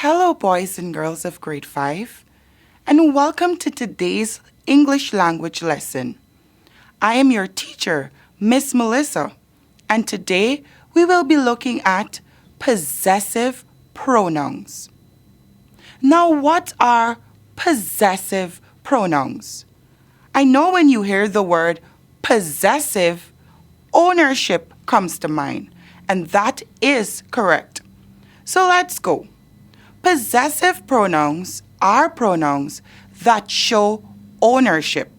Hello, boys and girls of grade 5, and welcome to today's English language lesson. I am your teacher, Miss Melissa, and today we will be looking at possessive pronouns. Now, what are possessive pronouns? I know when you hear the word possessive, ownership comes to mind, and that is correct. So let's go. Possessive pronouns are pronouns that show ownership.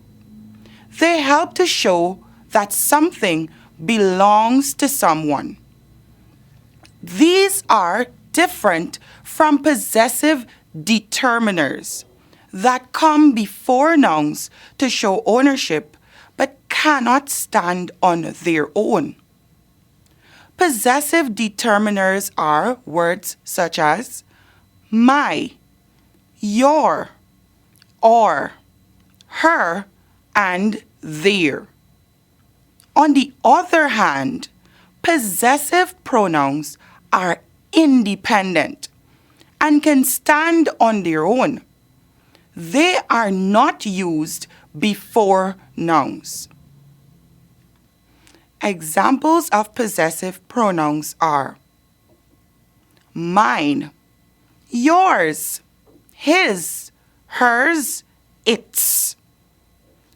They help to show that something belongs to someone. These are different from possessive determiners that come before nouns to show ownership but cannot stand on their own. Possessive determiners are words such as my, your, or, her, and their. On the other hand, possessive pronouns are independent and can stand on their own. They are not used before nouns. Examples of possessive pronouns are mine, yours, his, hers, its.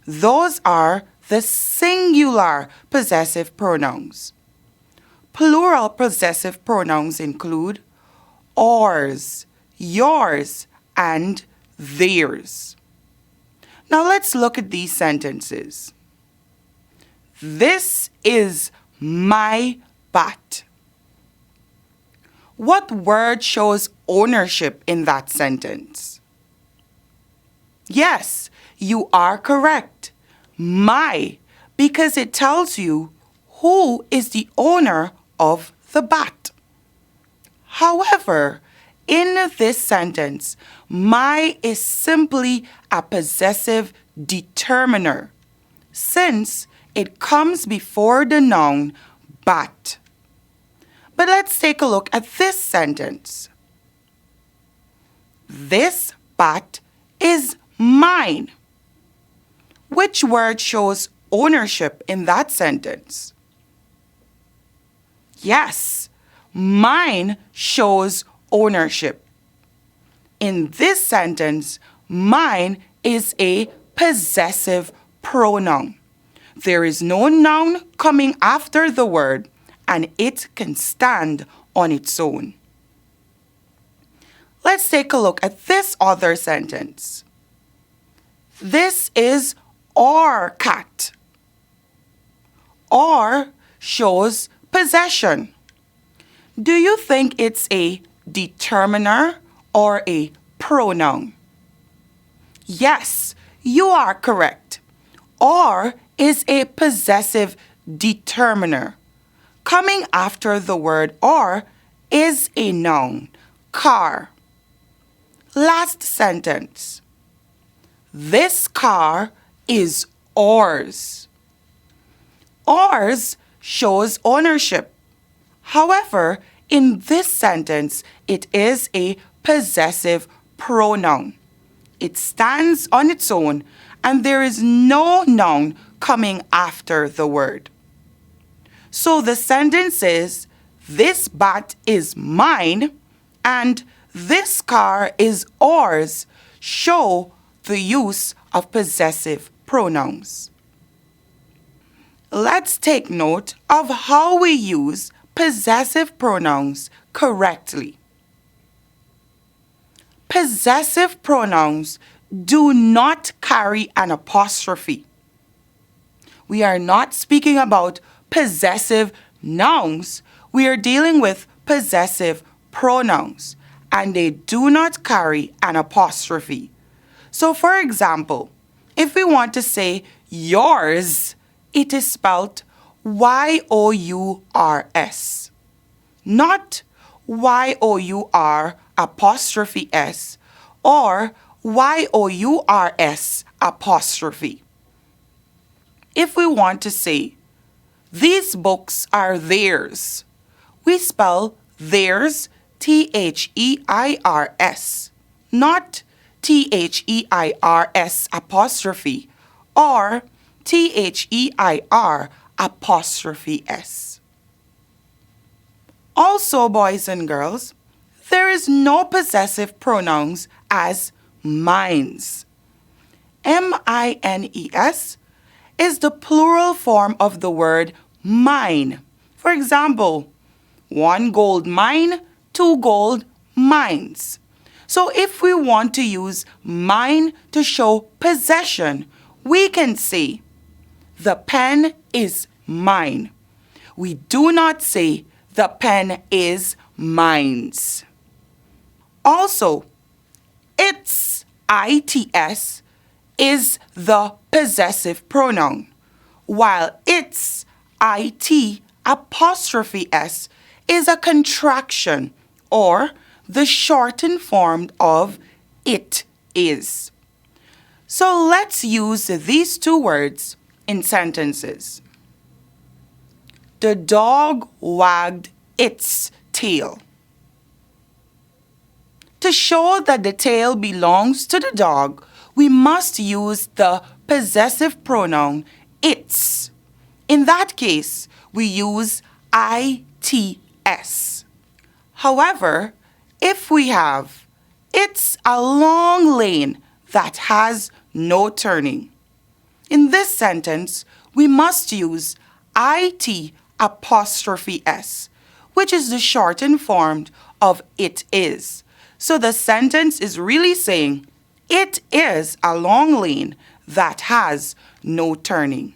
Those are the singular possessive pronouns. Plural possessive pronouns include ours, yours, and theirs. Now let's look at these sentences. This is my bat. What word shows ownership in that sentence? Yes, you are correct. My, because it tells you who is the owner of the bat. However, in this sentence, my is simply a possessive determiner, since it comes before the noun bat. But let's take a look at this sentence. This bat is mine. Which word shows ownership in that sentence? Yes, mine shows ownership. In this sentence, mine is a possessive pronoun. There is no noun coming after the word, and it can stand on its own. Let's take a look at this other sentence. This is our cat. Our shows possession. Do you think it's a determiner or a pronoun? Yes, you are correct. Or is a possessive determiner. Coming after the word or is a noun, car. Last sentence. This car is ours. Ours shows ownership. However, in this sentence, it is a possessive pronoun. It stands on its own, and there is no noun coming after the word. So the sentence is, this bat is mine and this car is ours, show the use of possessive pronouns. Let's take note of how we use possessive pronouns correctly. Possessive pronouns do not carry an apostrophe. We are not speaking about possessive nouns. We are dealing with possessive pronouns, and they do not carry an apostrophe. So, for example, if we want to say yours, it is spelled Y-O-U-R-S, not Y-O-U-R apostrophe S or Y-O-U-R-S apostrophe. If we want to say, these books are theirs, we spell theirs Theers, not Their apostrophe or Their apostrophe s. Also, boys and girls, there is no possessive pronouns as mines. MINES is the plural form of the word mine. For example, 1 gold mine, 2 gold mines. So if we want to use mine to show possession, we can say, the pen is mine. We do not say, the pen is mine's. Also, its, ITS, is the possessive pronoun, while its, IT, apostrophe S, is a contraction or the shortened form of it is. So let's use these two words in sentences. The dog wagged its tail. To show that the tail belongs to the dog, we must use the possessive pronoun its. In that case, we use ITS. However, if we have it's a long lane that has no turning, in this sentence, we must use IT apostrophe S, which is the shortened form of it is. So the sentence is really saying, it is a long lane that has no turning.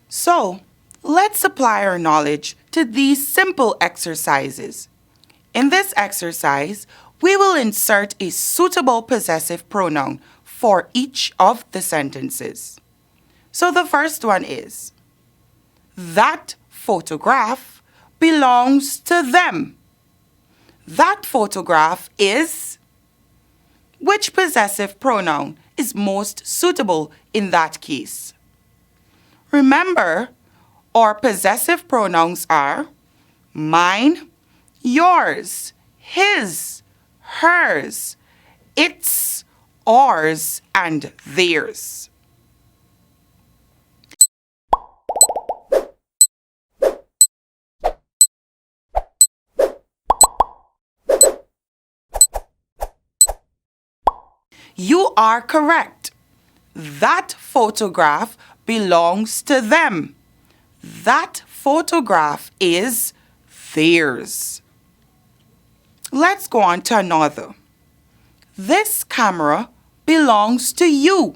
So, let's apply our knowledge to these simple exercises. In this exercise, we will insert a suitable possessive pronoun for each of the sentences. So the first one is, that photograph belongs to them. That photograph is. Which possessive pronoun is most suitable in that case? Remember, our possessive pronouns are mine, yours, his, hers, its, ours, and theirs. You are correct. That photograph belongs to them. That photograph is theirs. Let's go on to another. This camera belongs to you.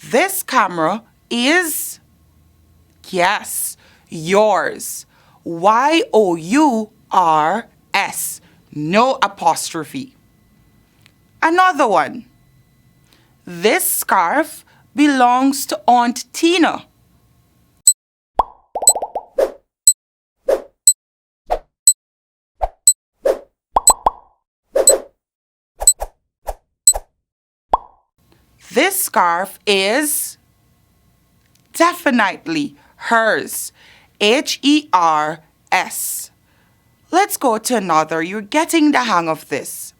This camera is, yes, yours. YOURS, no apostrophe. Another one. This scarf belongs to Aunt Tina. This scarf is definitely hers. HERS. Let's go to another. You're getting the hang of this.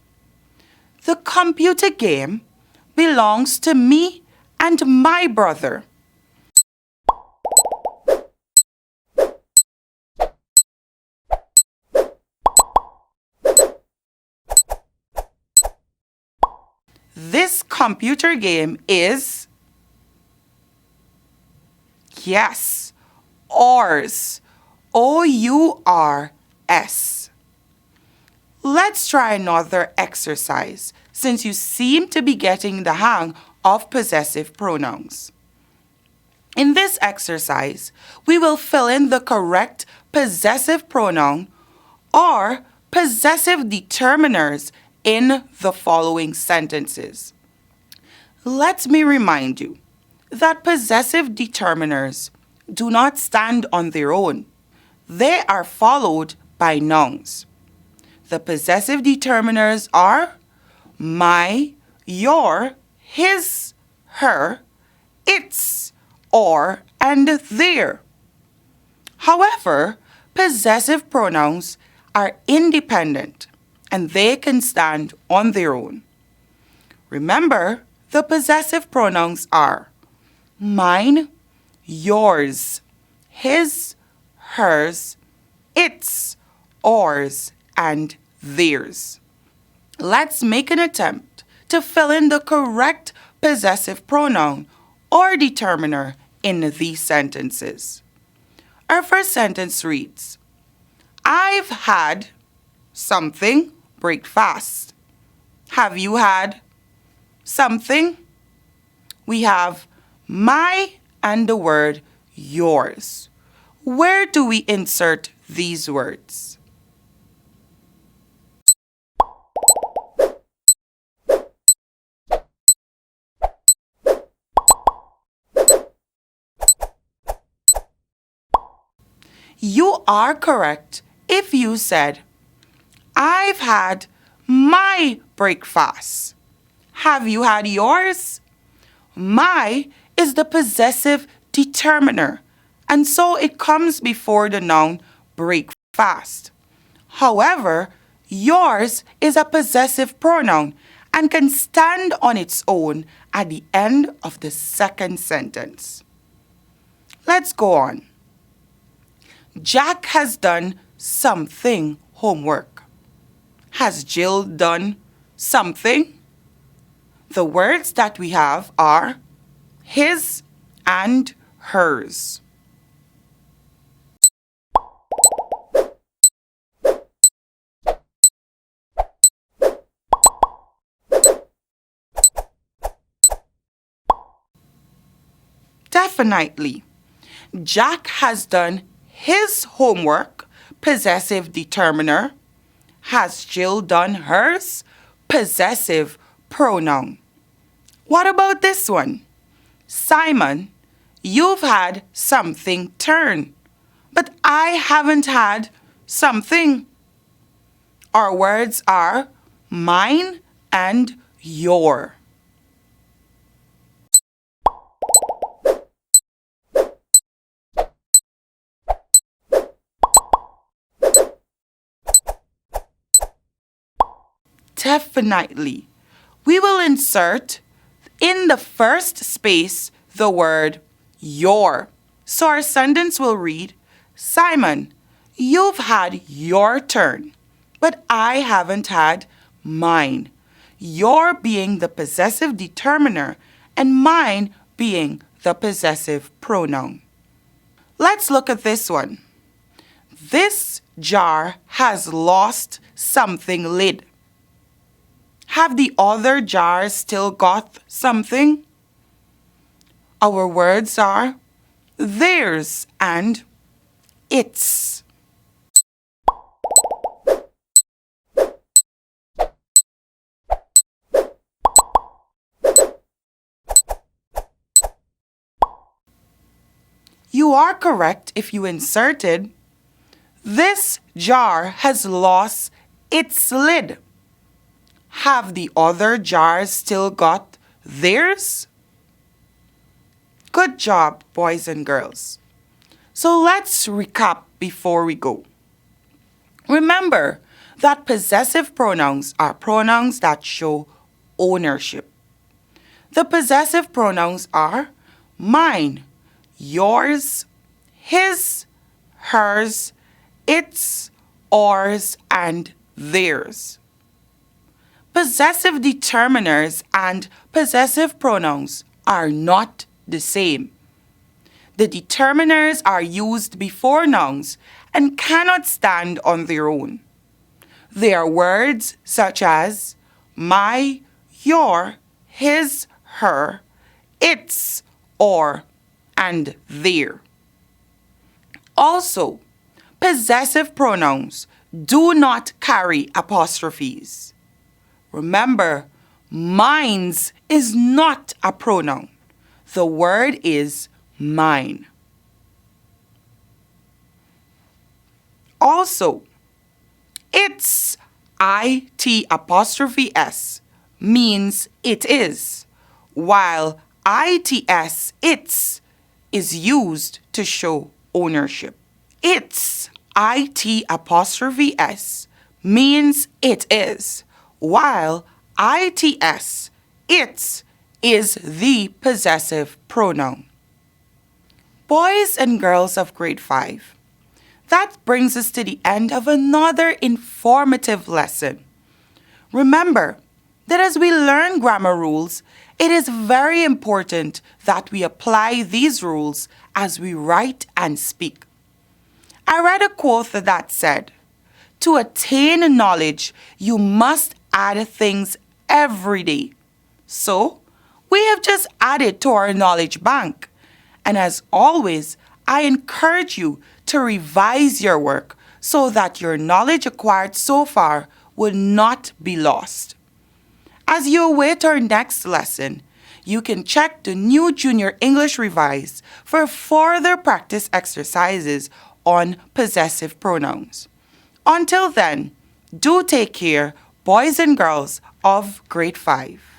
The computer game belongs to me and my brother. This computer game is, yes, ours. OURS. Let's try another exercise since you seem to be getting the hang of possessive pronouns. In this exercise, we will fill in the correct possessive pronoun or possessive determiners in the following sentences. Let me remind you that possessive determiners do not stand on their own. They are followed by nouns. The possessive determiners are my, your, his, her, its, or, and their. However, possessive pronouns are independent and they can stand on their own. Remember, the possessive pronouns are mine, yours, his, hers, its, ours, and theirs. Let's make an attempt to fill in the correct possessive pronoun or determiner in these sentences. Our first sentence reads, I've had something breakfast. Have you had something? We have my and the word yours. Where do we insert these words? You are correct if you said, I've had my breakfast. Have you had yours? My is the possessive determiner, and so it comes before the noun breakfast. However, yours is a possessive pronoun and can stand on its own at the end of the second sentence. Let's go on. Jack has done something homework. Has Jill done something? The words that we have are his and hers. Definitely. Jack has done his homework, possessive determiner. Has Jill done hers? Possessive pronoun. What about this one? Simon, you've had something turn, but I haven't had something. Our words are mine and your. Definitely. We will insert in the first space the word your. So our sentence will read, Simon, you've had your turn, but I haven't had mine. Your being the possessive determiner and mine being the possessive pronoun. Let's look at this one. This jar has lost something lid. Have the other jars still got something? Our words are theirs and its. You are correct if you inserted, this jar has lost its lid. Have the other jars still got theirs? Good job, boys and girls. So let's recap before we go. Remember that possessive pronouns are pronouns that show ownership. The possessive pronouns are mine, yours, his, hers, its, ours, and theirs. Possessive determiners and possessive pronouns are not the same. The determiners are used before nouns and cannot stand on their own. They are words such as my, your, his, her, its, or, and their. Also, possessive pronouns do not carry apostrophes. Remember, mine's is not a pronoun. The word is mine. Also, its, it apostrophe s, means it is, while its is used to show ownership. Its, it' means it is, while its is the possessive pronoun. Boys and girls of grade 5. That brings us to the end of another informative lesson. Remember that as we learn grammar rules, it is very important that we apply these rules as we write and speak. I read a quote that said, "To attain knowledge, you must add things every day." So, we have just added to our knowledge bank. And as always, I encourage you to revise your work so that your knowledge acquired so far will not be lost. As you await our next lesson, you can check the new Junior English Revise for further practice exercises on possessive pronouns. Until then, do take care, boys and girls of grade 5.